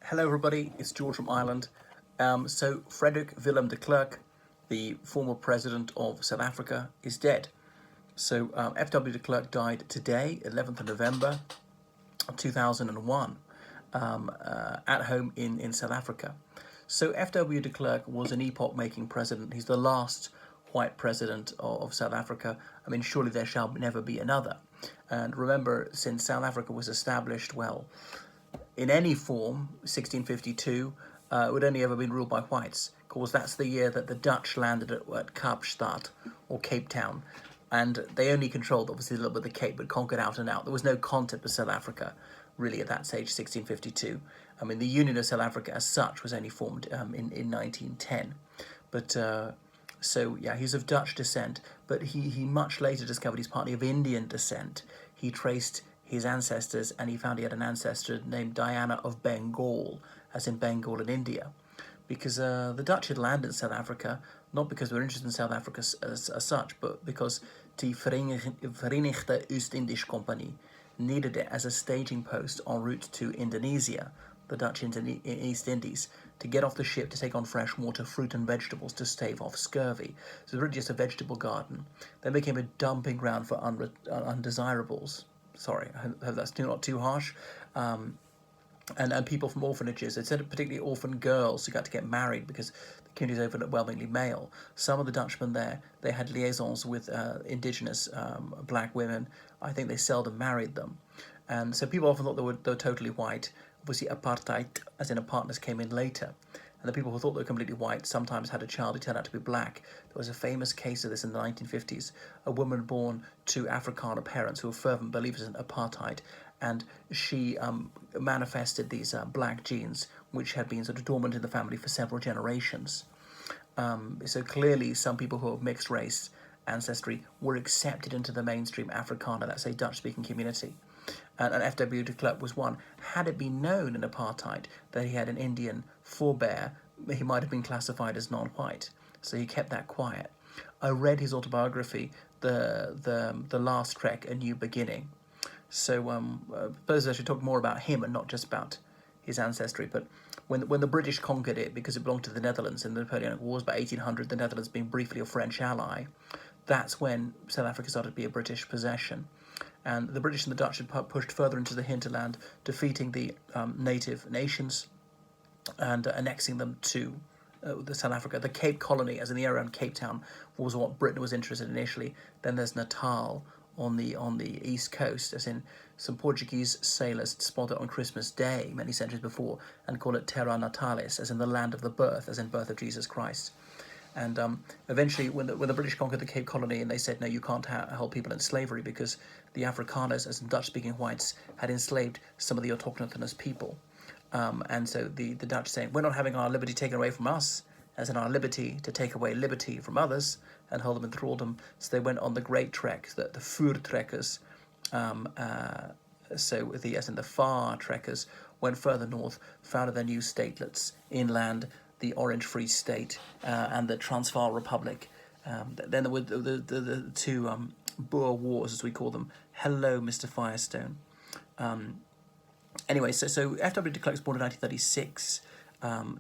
Hello everybody, it's George from Ireland. So Frederick Willem de Klerk, the former president of South Africa, is dead. So F.W. de Klerk died today, 11th of November 2001, at home in South Africa. So F.W. de Klerk was an epoch-making president. He's the last white president of South Africa. I mean, surely there shall never be another. And remember, since South Africa was established, well, in any form, 1652, it would only ever been ruled by whites. Of course, that's the year that the Dutch landed at Kaapstad, or Cape Town, and they only controlled, obviously, a little bit of the Cape, but conquered out and out. There was no concept of South Africa, really, at that stage, 1652. I mean, the Union of South Africa, as such, was only formed in 1910. But, so, yeah, he's of Dutch descent, but he much later discovered he's partly of Indian descent. He traced his ancestors, and he found he had an ancestor named Diana of Bengal, as in Bengal in India, because the Dutch had landed in South Africa, not because they were interested in South Africa as such, but because the Verenigde Oost-Indisch Company needed it as a staging post en route to Indonesia, the Dutch in East Indies, to get off the ship to take on fresh water, fruit and vegetables to stave off scurvy. So it was really just a vegetable garden. Then became a dumping ground for undesirables. Sorry, I hope that's not too harsh. And people from orphanages. It said particularly orphan girls who got to get married because the community is overwhelmingly male. Some of the Dutchmen there, they had liaisons with indigenous black women. I think they seldom married them. And so people often thought they were totally white. Obviously apartheid, as in a partners, came in later. And the people who thought they were completely white sometimes had a child who turned out to be black. There was a famous case of this in the 1950s. A woman born to Afrikaner parents who were fervent believers in apartheid, and she manifested these black genes, which had been sort of dormant in the family for several generations. So clearly some people who have mixed race ancestry were accepted into the mainstream Afrikaner, that's a Dutch-speaking community. And F.W. de Klerk was one. Had it been known in apartheid that he had an Indian forebear, he might have been classified as non-white. So he kept that quiet. I read his autobiography, The Last Trek, A New Beginning. So I suppose I should talk more about him and not just about his ancestry. But when the British conquered it, because it belonged to the Netherlands in the Napoleonic Wars by 1800, the Netherlands being briefly a French ally, that's when South Africa started to be a British possession. And the British and the Dutch had pushed further into the hinterland, defeating the native nations and annexing them to the South Africa. The Cape Colony, as in the area around Cape Town, was what Britain was interested in initially. Then there's Natal on the east coast, as in some Portuguese sailors spotted it on Christmas Day many centuries before and call it Terra Natalis, as in the land of the birth, as in birth of Jesus Christ. And eventually, when the British conquered the Cape Colony, and they said, no, you can't hold people in slavery because the Afrikaners, as in Dutch-speaking whites, had enslaved some of the autochthonous people. And so the Dutch saying, we're not having our liberty taken away from us, as in our liberty to take away liberty from others and hold them in thraldom. So they went on the great trek, the Vuurtrekkers. As in the far trekkers, went further north, founded their new statelets inland, the Orange Free State and the Transvaal Republic. Then there were the two Boer Wars, as we call them. Hello, Mr. Firestone. Anyway, so F.W. de Klerk was born in 1936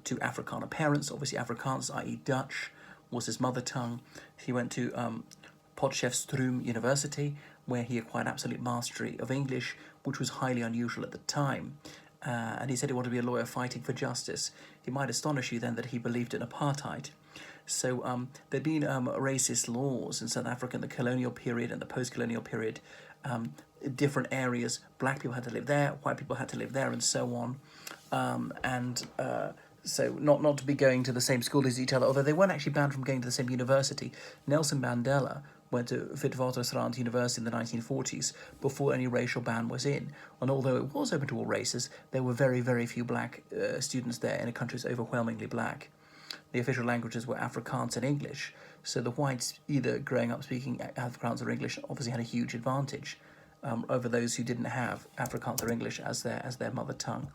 to Afrikaner parents. Obviously, Afrikaans, i.e. Dutch, was his mother tongue. He went to Potchefstroom University, where he acquired absolute mastery of English, which was highly unusual at the time. And he said he wanted to be a lawyer fighting for justice. It might astonish you then that he believed in apartheid. So there'd been racist laws in South Africa in the colonial period and the post-colonial period. Different areas, black people had to live there, white people had to live there, and so on. So not to be going to the same school as each other, although they weren't actually banned from going to the same university. Nelson Mandela went to Witwatersrand University in the 1940s before any racial ban was in. And although it was open to all races, there were very, very few black students there in a country that's overwhelmingly black. The official languages were Afrikaans and English, so the whites, either growing up speaking Afrikaans or English, obviously had a huge advantage over those who didn't have Afrikaans or English as their mother tongue.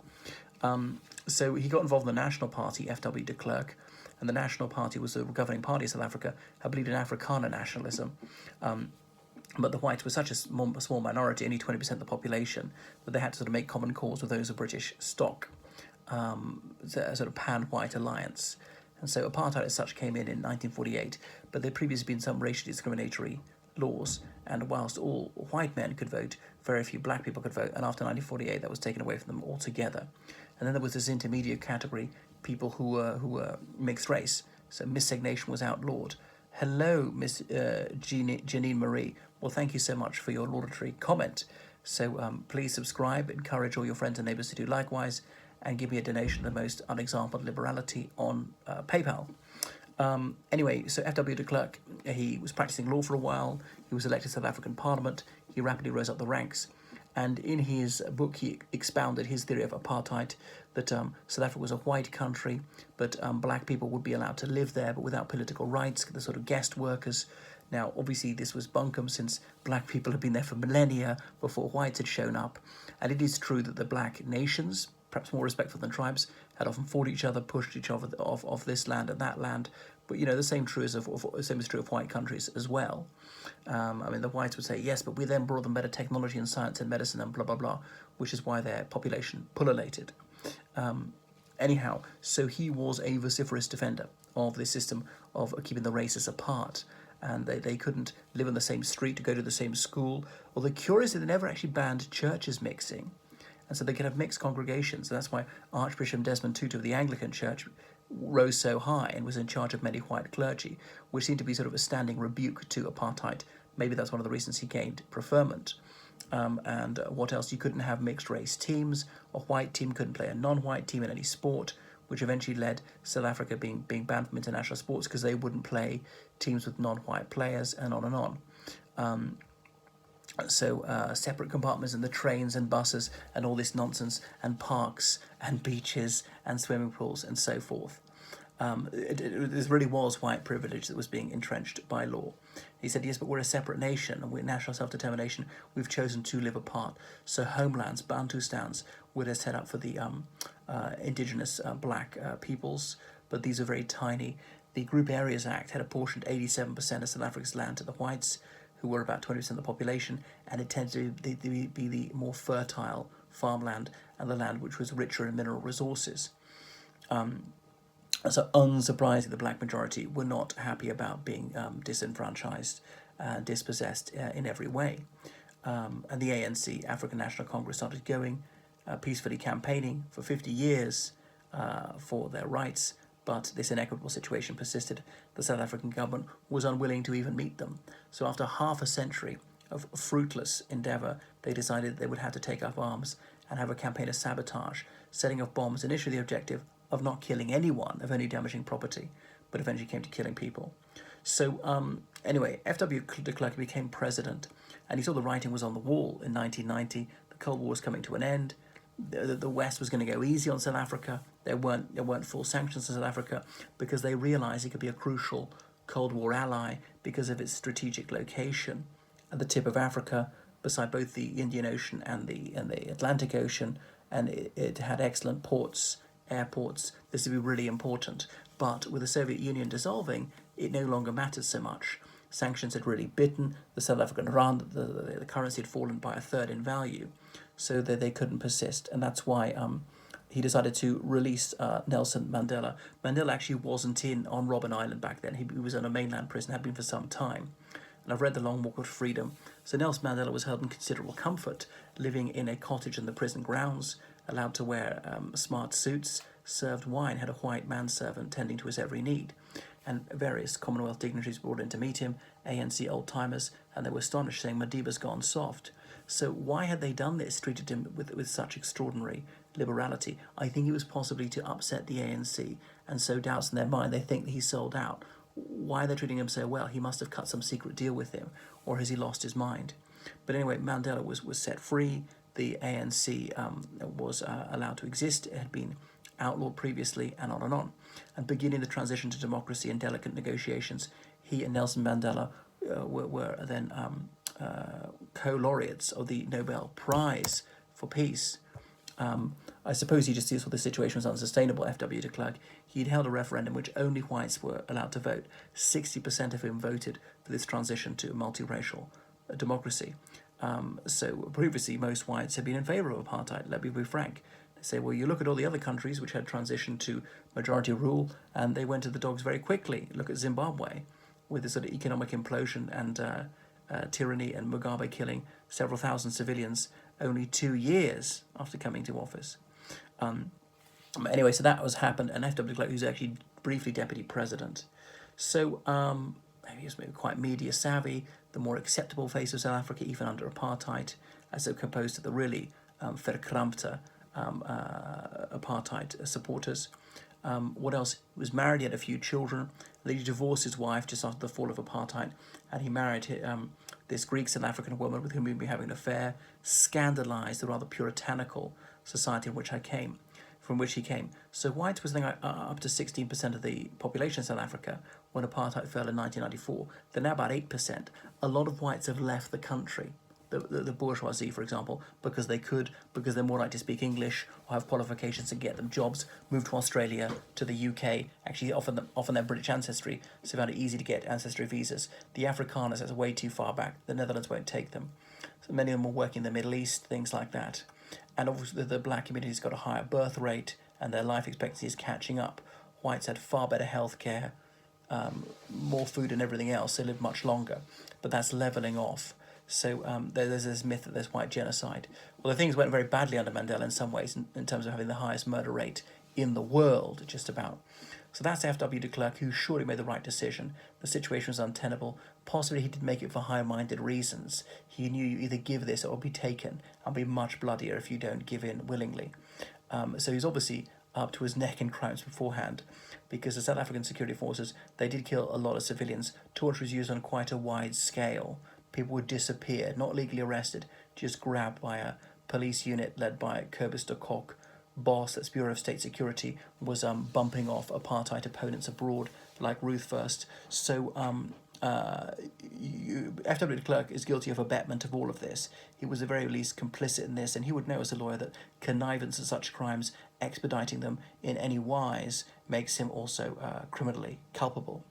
So he got involved in the National Party, F.W. de Klerk, and the National Party was the governing party of South Africa, had believed in Afrikaner nationalism. But the whites were such a small minority, only 20% of the population, that they had to sort of make common cause with those of British stock. a sort of pan-white alliance. And so apartheid as such came in 1948, but there had previously been some racially discriminatory laws, and whilst all white men could vote, very few black people could vote, and after 1948 that was taken away from them altogether. And then there was this intermediate category, people who were mixed race, so miscegnation was outlawed. Hello, Miss Janine Marie. Well, thank you so much for your laudatory comment. So please subscribe, encourage all your friends and neighbours to do likewise, and give me a donation of the most unexampled liberality on PayPal. Anyway, so F.W. de Klerk, he was practicing law for a while. He was elected to South African Parliament. He rapidly rose up the ranks. And in his book, he expounded his theory of apartheid, that South Africa was a white country, but black people would be allowed to live there, but without political rights, the sort of guest workers. Now, obviously, this was bunkum since black people had been there for millennia before whites had shown up. And it is true that the black nations, perhaps more respectful than tribes, had often fought each other, pushed each other off this land and that land. But the same is true of white countries as well. I mean, the whites would say yes, but we then brought them better technology and science and medicine and blah blah blah, which is why their population pullulated. Anyhow, so he was a vociferous defender of this system of keeping the races apart, and they couldn't live on the same street to go to the same school. Although curiously, they never actually banned churches mixing. And so they could have mixed congregations. And that's why Archbishop Desmond Tutu of the Anglican Church rose so high and was in charge of many white clergy, which seemed to be sort of a standing rebuke to apartheid. Maybe that's one of the reasons he gained preferment. And what else? You couldn't have mixed race teams. A white team couldn't play a non-white team in any sport, which eventually led South Africa being banned from international sports because they wouldn't play teams with non-white players, and on and on. So separate compartments in the trains and buses and all this nonsense, and parks and beaches and swimming pools and so forth. This really was white privilege that was being entrenched by law. He said, yes, but we're a separate nation and we're national self-determination. We've chosen to live apart. So homelands, Bantustans, were set up for the indigenous black peoples, but these are very tiny. The Group Areas Act had apportioned 87% of South Africa's land to the whites, who were about 20% of the population, and it tended to be the more fertile farmland and the land which was richer in mineral resources. So unsurprisingly, the black majority were not happy about being disenfranchised and dispossessed in every way. And the ANC, African National Congress, started going, peacefully campaigning for 50 years for their rights, but this inequitable situation persisted. The South African government was unwilling to even meet them. So after half a century of fruitless endeavour, they decided they would have to take up arms and have a campaign of sabotage, setting off bombs, initially the objective of not killing anyone, of only damaging property, but eventually came to killing people. So anyway, F.W. de Klerk became president, and he saw the writing was on the wall in 1990. The Cold War was coming to an end. The West was going to go easy on South Africa. There weren't full sanctions on South Africa because they realised it could be a crucial Cold War ally because of its strategic location at the tip of Africa, beside both the Indian Ocean and the Atlantic Ocean, and it had excellent ports, airports. This would be really important. But with the Soviet Union dissolving, it no longer mattered so much. Sanctions had really bitten. The South African rand, the currency had fallen by a third in value, so that they couldn't persist. And that's why he decided to release Nelson Mandela. Mandela actually wasn't on Robben Island back then. He was in a mainland prison, had been for some time. And I've read The Long Walk of Freedom. So Nelson Mandela was held in considerable comfort, living in a cottage in the prison grounds, allowed to wear smart suits, served wine, had a white manservant tending to his every need. And various Commonwealth dignitaries brought in to meet him, ANC old-timers, and they were astonished, saying, Madiba's gone soft. So why had they done this, treated him with such extraordinary liberality? I think it was possibly to upset the ANC and sow doubts in their mind. They think that he sold out. Why are they treating him so well? He must have cut some secret deal with him, or has he lost his mind? But anyway, Mandela was set free. The ANC was allowed to exist. It had been outlawed previously, and on and on. And beginning the transition to democracy and delicate negotiations, he and Nelson Mandela were then co-laureates of the Nobel Prize for Peace. I suppose he just saw the situation was unsustainable, F.W. de Klerk. He'd held a referendum which only whites were allowed to vote. 60% of whom voted for this transition to multiracial democracy. So previously, most whites had been in favour of apartheid, let me be frank. say, well, you look at all the other countries which had transitioned to majority rule, and they went to the dogs very quickly. Look at Zimbabwe, with the sort of economic implosion and tyranny, and Mugabe killing several thousand civilians only 2 years after coming to office. Anyway, so that was happened, and F.W. de Klerk, who's actually briefly deputy president. So he was maybe quite media savvy, the more acceptable face of South Africa, even under apartheid, as opposed to the really verkrampte apartheid supporters. What else? He was married, he had a few children. Then he divorced his wife just after the fall of apartheid, and he married this Greek South African woman with whom he'd been having an affair, scandalised the rather puritanical society from which he came. So whites was up to 16% of the population in South Africa when apartheid fell in 1994. They're now about 8%. A lot of whites have left the country, the bourgeoisie, for example, because because they're more likely to speak English or have qualifications to get them jobs, move to Australia, to the UK, actually often their British ancestry, so found it easy to get ancestry visas. The Afrikaners, that's way too far back. The Netherlands won't take them. So many of them are working in the Middle East, things like that. And obviously the black community's got a higher birth rate and their life expectancy is catching up. Whites had far better health care, more food and everything else. They lived much longer, but that's levelling off. So there's this myth that there's white genocide. Well, the things went very badly under Mandela in some ways, in terms of having the highest murder rate in the world, just about. So that's F.W. de Klerk, who surely made the right decision. The situation was untenable. Possibly he did make it for high-minded reasons. He knew you either give this or be taken, and be much bloodier if you don't give in willingly. So he's obviously up to his neck in crimes beforehand, because the South African security forces, they did kill a lot of civilians. Torture was used on quite a wide scale. People would disappear, not legally arrested, just grabbed by a police unit led by Kobus de Kok. Boss, that's Bureau of State Security, was bumping off apartheid opponents abroad, like Ruth First. So F.W. de Klerk is guilty of abetment of all of this. He was at the very least complicit in this, and he would know as a lawyer that connivance of such crimes, expediting them in any wise, makes him also criminally culpable.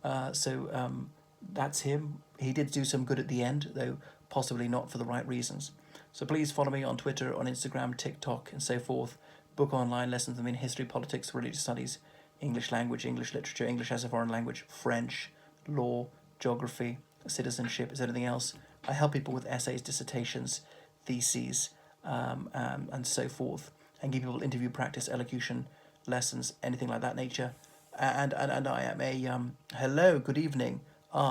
That's him. He did do some good at the end, though possibly not for the right reasons. So please follow me on Twitter, on Instagram, TikTok, and so forth. Book online lessons in history, politics, religious studies, English language, English literature, English as a foreign language, French, law, geography, citizenship, is anything else. I help people with essays, dissertations, theses, and so forth, and give people interview practice, elocution lessons, anything like that nature. And I am a hello, good evening.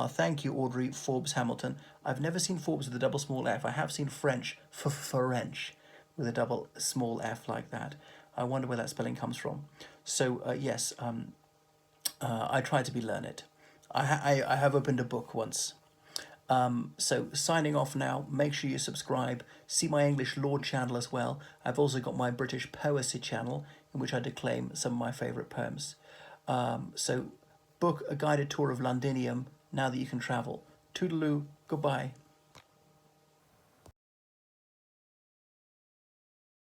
Thank you, Audrey Forbes Hamilton. I've never seen Forbes with a double small F. I have seen French, French, with a double small F like that. I wonder where that spelling comes from. So, yes, I try to be learned. I have opened a book once. So signing off now. Make sure you subscribe. See my English Law channel as well. I've also got my British Poesy channel, in which I declaim some of my favourite poems. So book a guided tour of Londinium now that you can travel. Toodaloo, goodbye.